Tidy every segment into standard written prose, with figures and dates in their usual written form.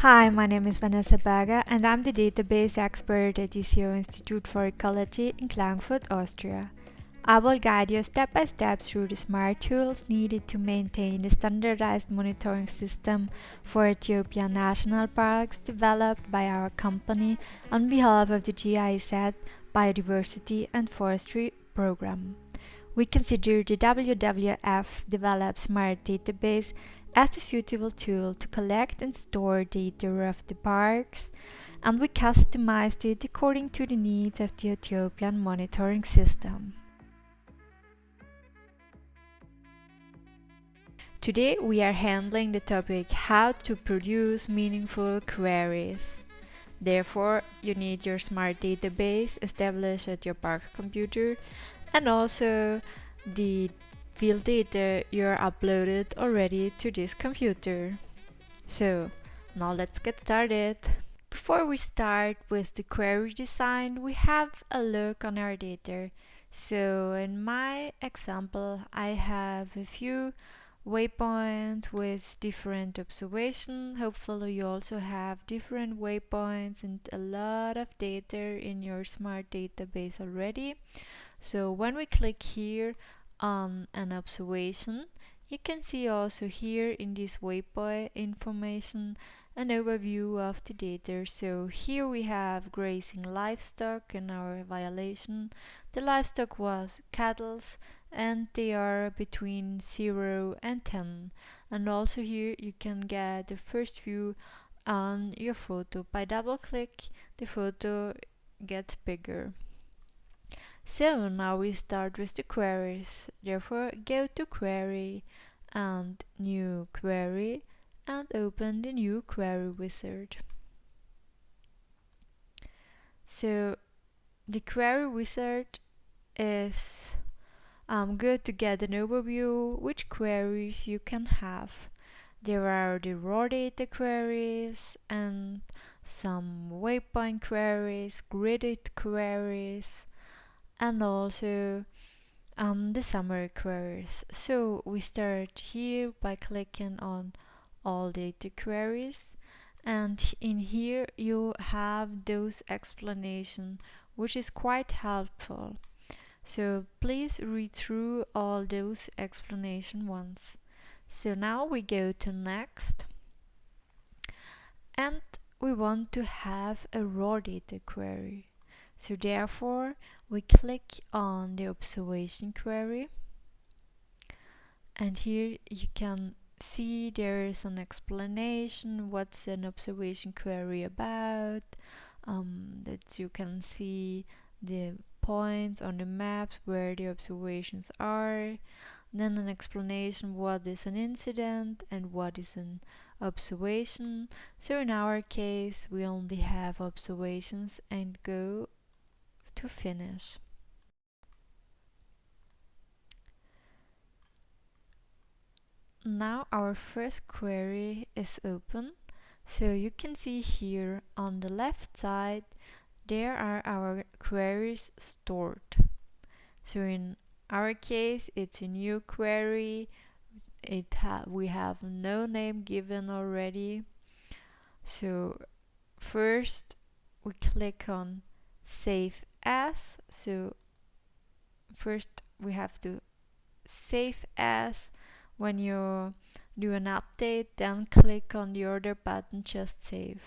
Hi, my name is Vanessa Berger and I'm the database expert at ECO Institute for Ecology in Klagenfurt, Austria. I will guide you step by step through the S.M.A.R.T tools needed to maintain the standardized monitoring system for Ethiopian national parks developed by our company on behalf of the GIZ Biodiversity and Forestry Program. We consider the WWF developed S.M.A.R.T database as the suitable tool to collect and store data of the parks, and we customized it according to the needs of the Ethiopian monitoring system. Today we are handling the topic how to produce meaningful queries. Therefore, you need your S.M.A.R.T database established at your park computer and also the field data you're uploaded already to this computer. So, now let's get started. Before we start with the query design, we have a look on our data. So in my example, I have a few waypoints with different observation. Hopefully you also have different waypoints and a lot of data in your S.M.A.R.T database already. So when we click here on an observation, you can see also here in this waypoint information an overview of the data. So here we have grazing livestock in our violation. The livestock was cattle and they are between 0 and 10. And also here you can get the first view on your photo. By double click the photo gets bigger. So now we start with the queries. Therefore go to query and new query and open the new query wizard. So the query wizard is good to get an overview which queries you can have. There are the raw data queries and some waypoint queries, gridded queries, and also the summary queries. So we start here by clicking on all data queries, and in here you have those explanation which is quite helpful. So please read through all those explanation once. So now we go to next, and we want to have a raw data query. So therefore we click on the observation query, and here you can see there is an explanation what's an observation query about, that you can see the points on the maps where the observations are, then an explanation what is an incident and what is an observation. So in our case we only have observations and go to finish. Now our first query is open. So you can see here on the left side there are our queries stored. So in our case it's a new query. We have no name given already. So first we click on save as. So first we have to save as. When you do an update, then click on the other button, just save.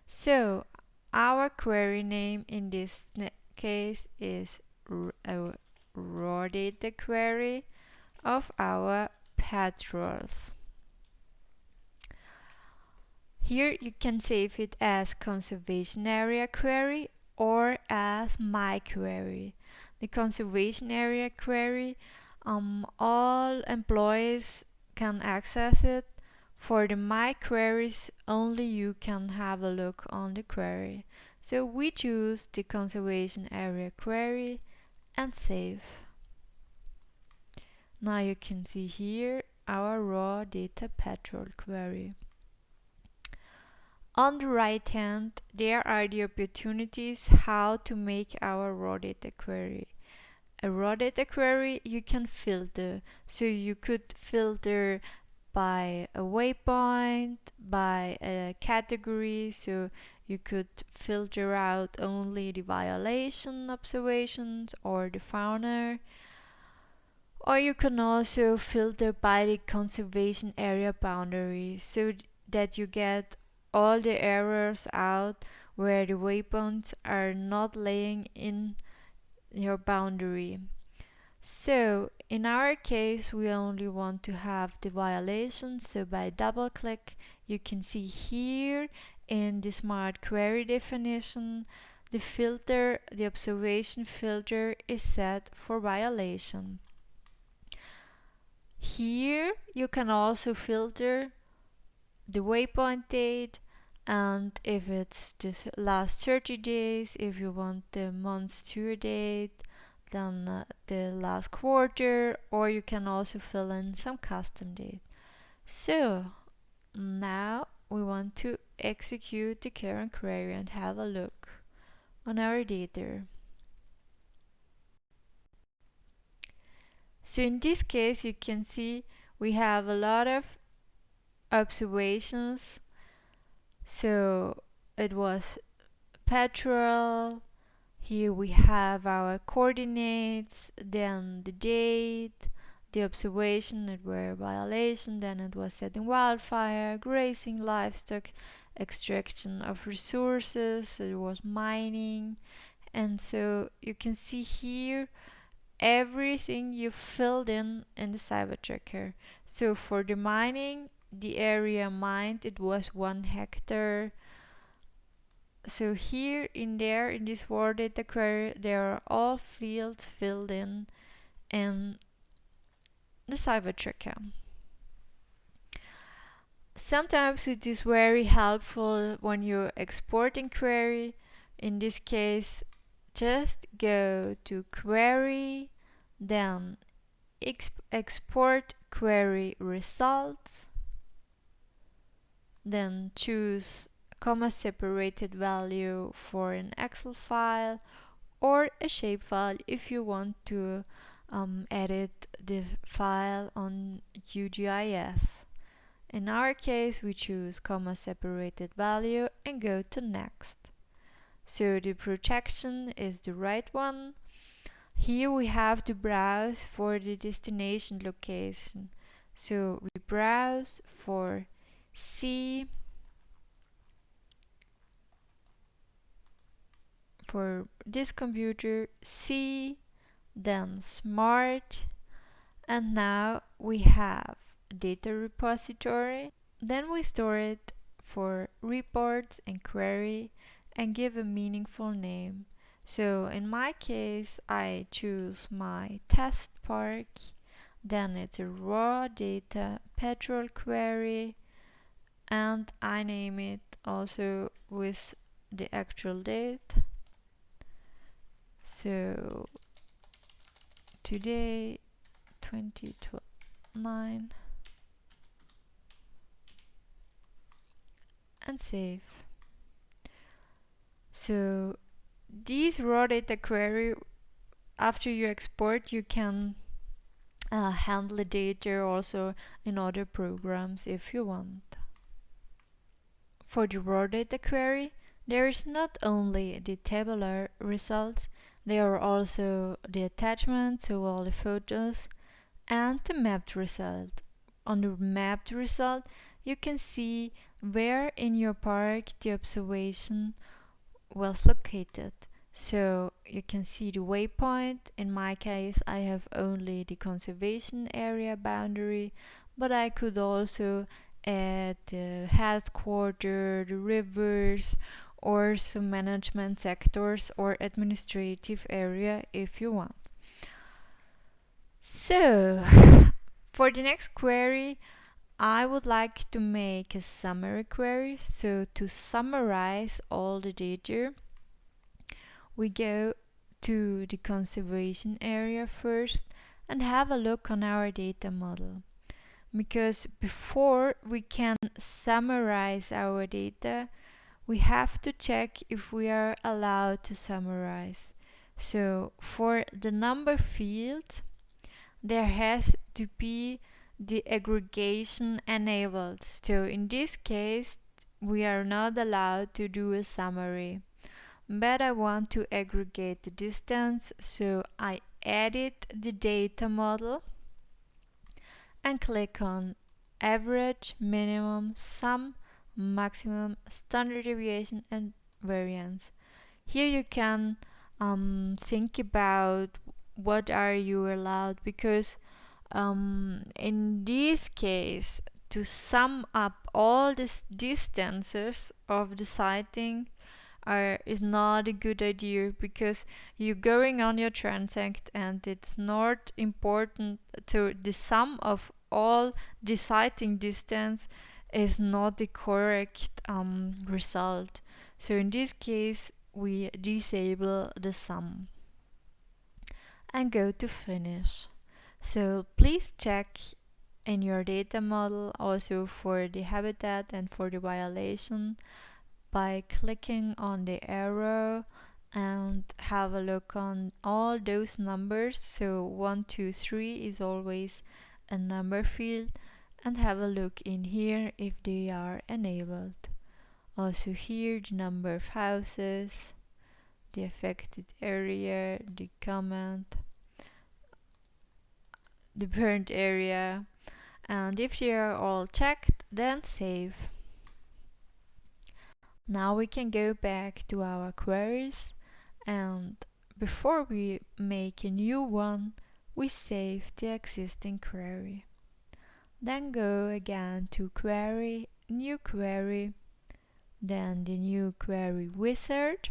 So our query name in this case is a raw data query of our patrols. Here you can save it as conservation area query or as my query. The conservation area query, all employees can access it. For the my queries, only you can have a look on the query. So we choose the conservation area query and save. Now you can see here our raw data patrol query. On the right hand, there are the opportunities how to make our raw data query. A raw data query you can filter. So you could filter by a waypoint, by a category, so you could filter out only the violation observations or the fauna, or you can also filter by the conservation area boundary, so that you get all the errors out where the waypoints are not laying in your boundary. So in our case, we only want to have the violation, so by double click you can see here in the S.M.A.R.T query definition, the filter, the observation filter is set for violation. Here you can also filter the waypoint date, and if it's the last 30 days, if you want the month to date, then the last quarter, or you can also fill in some custom date. So now we want to execute the current query and have a look on our data. So in this case you can see we have a lot of observations. So it was petrol. Here we have our coordinates, then the date, the observation, it were violation, then it was setting wildfire, grazing livestock, extraction of resources, it was mining. And so you can see here everything you filled in the cyber tracker. So for the mining, the area mined, it was 1 hectare. So here in this word data query, there are all fields filled in the cyber tracker. Sometimes it is very helpful when you're exporting query. In this case, just go to query, then export query results, then choose comma separated value for an Excel file or a shapefile if you want to edit the file on QGIS. In our case, we choose comma separated value and go to next. So the projection is the right one. Here we have to browse for the destination location. So we browse for C, for this computer, C, then S.M.A.R.T, and now we have data repository. Then we store it for reports and query and give a meaningful name. So in my case, I choose my test park, then it's a raw data petrol query, and I name it also with the actual date. So today 2012-9 and save. So these raw data query, after you export, you can handle the data also in other programs if you want. For the raw data query, there is not only the tabular results, there are also the attachments, so all the photos, and the mapped result. On the mapped result, you can see where in your park the observation was located. So you can see the waypoint. In my case, I have only the conservation area boundary, but I could also add the headquarters, the rivers, or some management sectors or administrative area if you want. So for the next query, I would like to make a summary query. So to summarize all the data, we go to the conservation area first and have a look on our data model. Because before we can summarize our data, we have to check if we are allowed to summarize. So for the number field, there has to be the aggregation enabled. So in this case, we are not allowed to do a summary. But I want to aggregate the distance, so I edit the data model and click on average, minimum, sum, maximum, standard deviation and variance. Here you can think about what are you allowed, because in this case, to sum up all these distances of the sighting is not a good idea, because you're going on your transect and it's not important to the sum of all the sighting distance is not the correct result. So in this case we disable the sum and go to finish. So please check in your data model also for the habitat and for the violation by clicking on the arrow and have a look on all those numbers. So 1, 2, 3 is always a number field, and have a look in here if they are enabled. Also here the number of houses, the affected area, the comment, the burnt area, and if they are all checked, then save. Now we can go back to our queries, and before we make a new one, we save the existing query. Then go again to query, new query, then the new query wizard.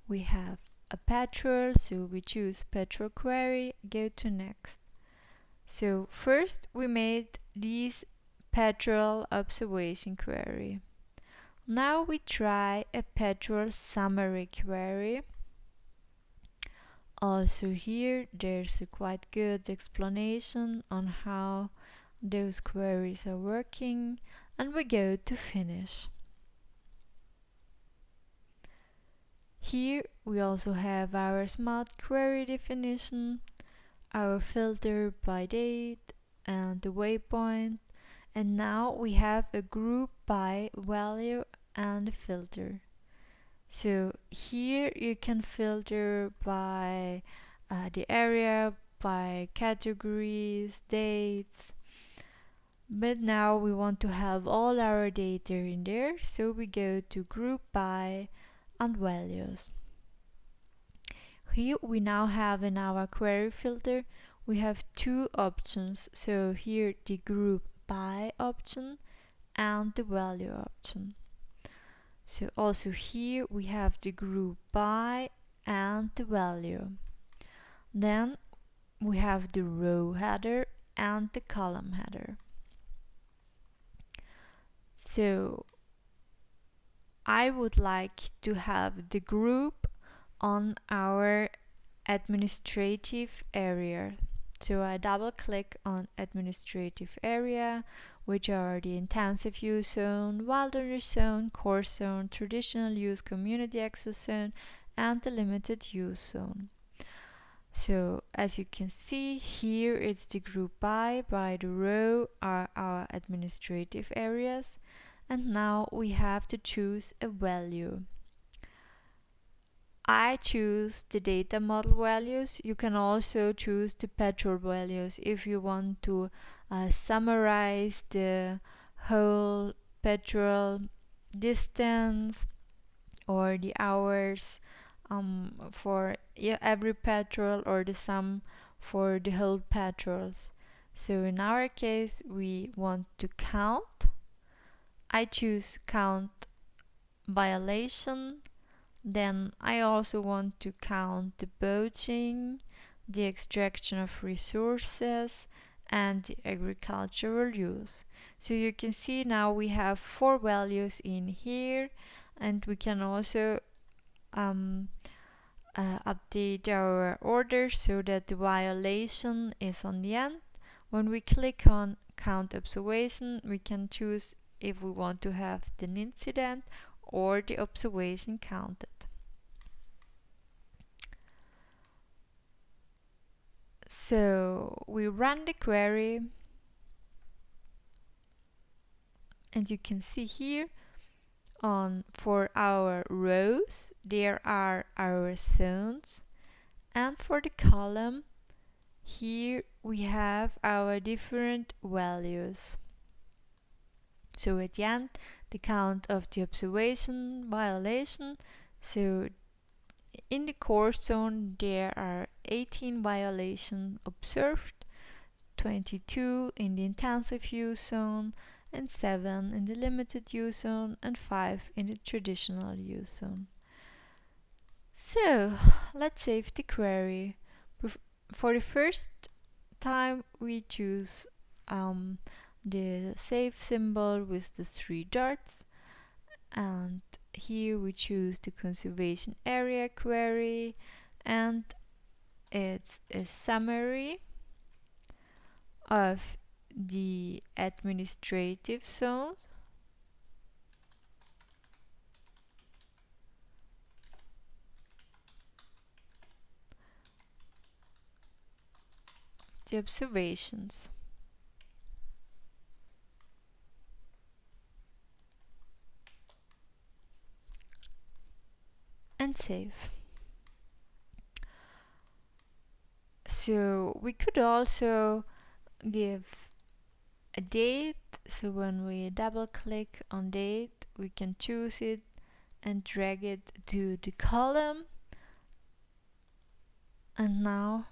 We have a petrol, so we choose petrol query, go to next. So first we made this petrol observation query. Now we try a petrol summary query. Also here there's a quite good explanation on how those queries are working, and we go to finish. Here we also have our smart query definition, our filter by date and the waypoint, and now we have a group by value and a filter. So here you can filter by the area, by categories, dates, but now we want to have all our data in there, so we go to group by and values. Here we now have in our query filter we have two options, so here the group by option and the value option. So also here we have the group by and the value. Then we have the row header and the column header. So I would like to have the group on our administrative area. So I double click on administrative area, which are the intensive use zone, wilderness zone, core zone, traditional use, community access zone, and the limited use zone. So as you can see here, it's the group by the row are our administrative areas, and now we have to choose a value. I choose the data model values. You can also choose the petrol values if you want to summarize the whole petrol distance or the hours for every petrol, or the sum for the whole petrols. So in our case we want to count. I choose count violation. Then I also want to count the poaching, the extraction of resources, and the agricultural use. So you can see now we have 4 values in here, and we can also update our order so that the violation is on the end. When we click on count observation, we can choose if we want to have the incident or the observation counted. So we run the query, and you can see here for our rows there are our zones, and for the column here we have our different values. So at the end, the count of the observation violation. So in the core zone there are 18 violations observed, 22 in the intensive use zone, and 7 in the limited use zone, and 5 in the traditional use zone. So let's save the query. For the first time we choose the save symbol with the 3 dots, and here we choose the conservation area query, and it's a summary of the administrative zone, the observations. And save. So we could also give a date. So when we double click on date, we can choose it and drag it to the column. And now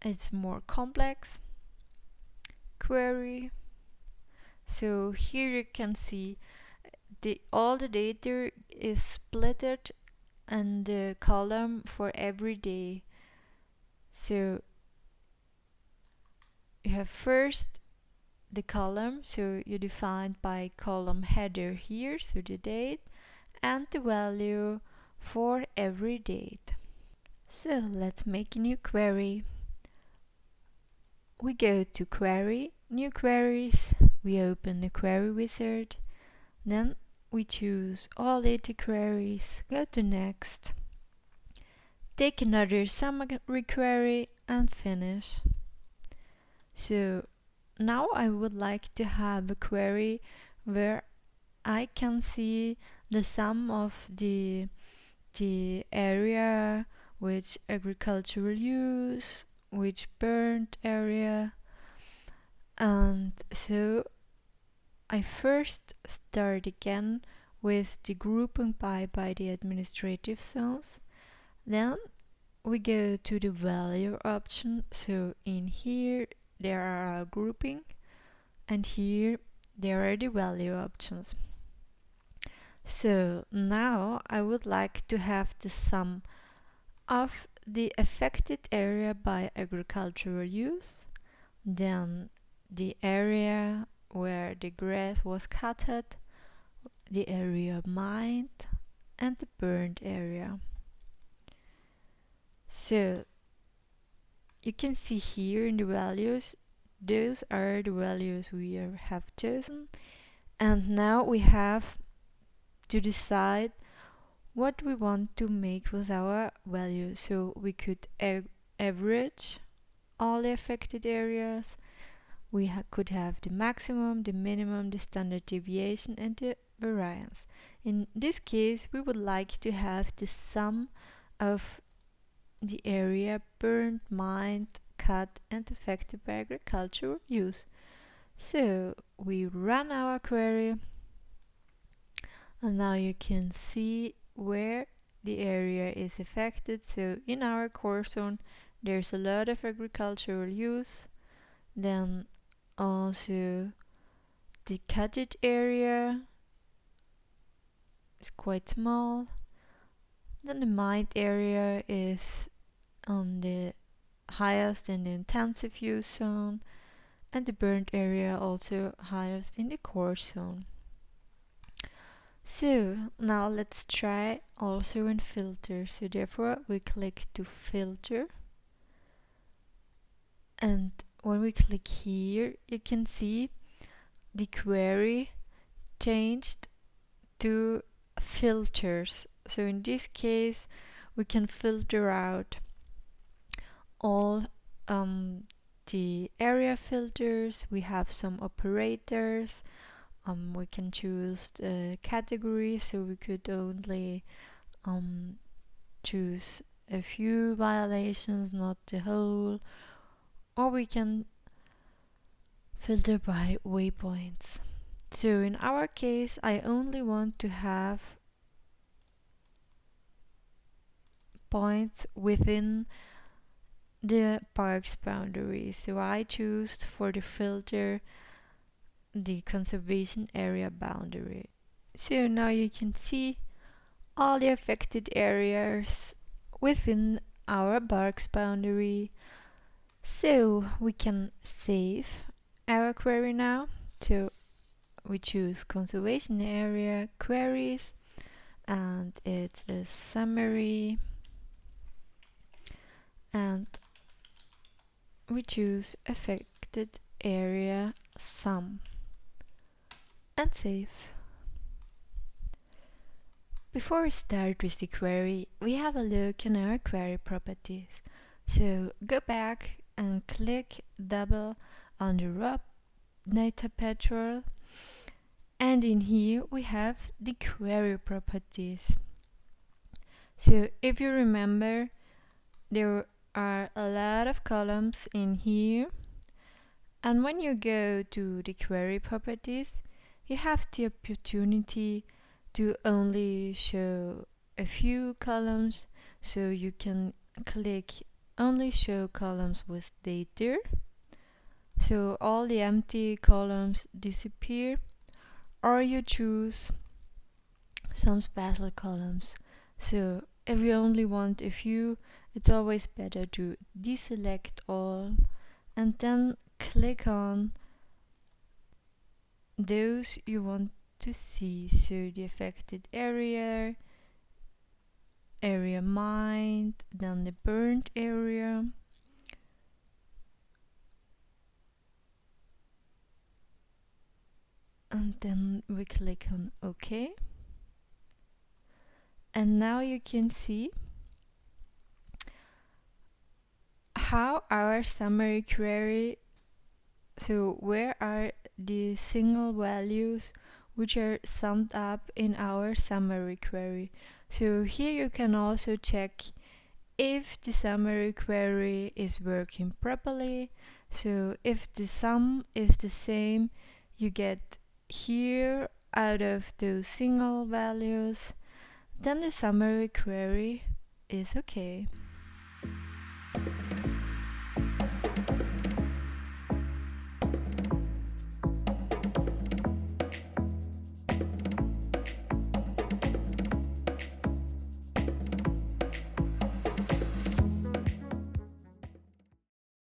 it's more complex query. So here you can see all the data is splitted in the column for every day. So you have first the column, so you define by column header here, so the date and the value for every date. So let's make a new query. We go to query, new queries, we open the query wizard, then we choose all data queries, go to next, take another summary query and finish. So now I would like to have a query where I can see the sum of the area, which agricultural use, which burned area. And so I first start again with the grouping by the administrative zones. Then we go to the value option. So in here there are our grouping, and here there are the value options. So now I would like to have the sum of the affected area by agricultural use, then the area where the grass was cutted, the area mined, and the burned area. So you can see here in the values, those are the values we have chosen, and now we have to decide what we want to make with our value. So we could average all the affected areas. We could have the maximum, the minimum, the standard deviation, and the variance. In this case, we would like to have the sum of the area burned, mined, cut, and affected by agricultural use. So we run our query, and now you can see where the area is affected. So in our core zone there's a lot of agricultural use, then also the cutted area is quite small, then the mined area is on the highest in the intensive use zone, and the burned area also highest in the core zone. So now let's try also in filter. So therefore we click to filter, and when we click here you can see the query changed to filters. So in this case we can filter out all the area filters. We have some operators. We can choose the category, so we could only choose a few violations, not the whole, or we can filter by waypoints. So in our case, I only want to have points within the park's boundary. So I choose for the filter the conservation area boundary. So now you can see all the affected areas within our park's boundary. So we can save our query now. So we choose conservation area queries, and it's a summary, and we choose affected area sum and save. Before we start with the query, we have a look on our query properties. So go back and click double on the raw data patrol, and in here we have the query properties. So if you remember, there are a lot of columns in here, and when you go to the query properties, you have the opportunity to only show a few columns, so you can click only show columns with data, so all the empty columns disappear, or you choose some special columns. So if you only want a few, it's always better to deselect all and then click on those you want to see. So the affected area, area mined, then the burned area, and then we click on OK. And now you can see how our summary query, so where are the single values which are summed up in our summary query. So here you can also check if the summary query is working properly. So if the sum is the same, you get here out of those single values, then the summary query is okay.